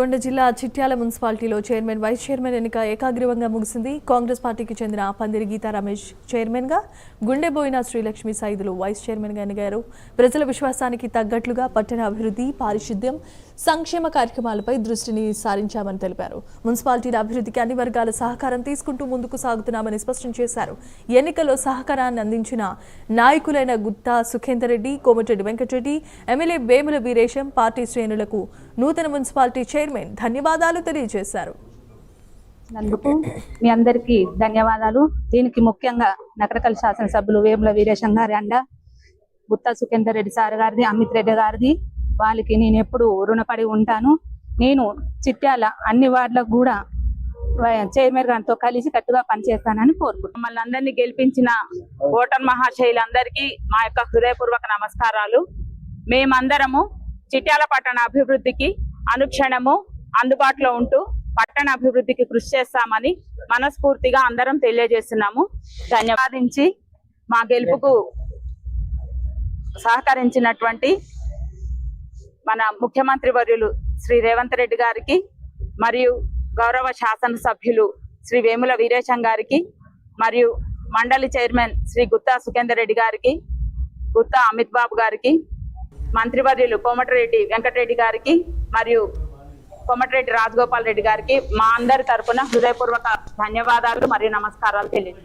కొండ జిల్లా చిట్యాల మున్సిపాలిటీలో చైర్మన్ వైస్ చైర్మన్ ఎన్నిక ఏకాగ్రీవంగా ముగిసింది. కాంగ్రెస్ పార్టీకి చెందిన పందిరి గీతా రమేష్ చైర్మన్ గా, గుండెబోయిన శ్రీలక్ష్మి సైదులు వైస్ చైర్మన్ గా ఎన్నికయ్యారు. ప్రజల విశ్వాసానికి తగ్గట్లుగా పట్టణ అభివృద్ధి, పారిశుద్ధ్యం, సంక్షేమ కార్యక్రమాలపై దృష్టిని సారించామని తెలిపారు. మున్సిపాలిటీల అభివృద్ధికి అన్ని వర్గాల సహకారం తీసుకుంటూ ముందుకు సాగుతున్నామని స్పష్టం చేశారు. ఎన్నికల్లో సహకారాన్ని అందించిన నాయకులైన గుత్తా సుఖేందర్ రెడ్డి, కోమటిరెడ్డి వెంకటరెడ్డి, ఎమ్మెల్యే వేముల వీరేశం, పార్టీ శ్రేణులకు నూతన మున్సిపాలిటీ చైర్మన్ ధన్యవాదాలు తెలియజేశారు. అందుకు మీ అందరికీ ధన్యవాదాలు. దీనికి ముఖ్యంగా నకరకల్ శాసనసభ్యులు వేముల వీరేశం గారి అండ, గుత్తా సుఖేందర్ రెడ్డి సార్ గారిది, అమిత్ రెడ్డి గారిది, వాళ్ళకి నేను ఎప్పుడు రుణపడి ఉంటాను. నేను చిట్యాల అన్ని వార్డులకు కూడా చైర్మన్ గారితో కలిసి కట్టుగా పనిచేస్తానని కోరుకుంటున్నాను. మమ్మల్ని అందరినీ గెలిపించిన ఓటర్ మహాశైలందరికీ మా యొక్క హృదయపూర్వక నమస్కారాలు. మేమందరము చిట్యాల పట్టణ అభివృద్ధికి అనుక్షణము అందుబాటులో ఉంటూ పట్టణ అభివృద్ధికి కృషి చేస్తామని మనస్ఫూర్తిగా అందరం తెలియజేస్తున్నాము. ధన్యవాదించి మా గెలుపుకు సహకరించినటువంటి మన ముఖ్యమంత్రి వర్యులు శ్రీ రేవంత్ రెడ్డి గారికి, మరియు గౌరవ శాసనసభ్యులు శ్రీ వేముల వీరేశం గారికి, మరియు మండలి చైర్మన్ శ్రీ గుత్తా సుఖేందర్ రెడ్డి గారికి, గుత్తా అమిత్ బాబు గారికి, మంత్రివర్యులు కోమటిరెడ్డి వెంకటరెడ్డి గారికి, మరియు కోమటిరెడ్డి రాజగోపాల్ రెడ్డి గారికి మా అందరి తరపున హృదయపూర్వక ధన్యవాదాలు మరియు నమస్కారాలు తెలియజేస్తున్నాను.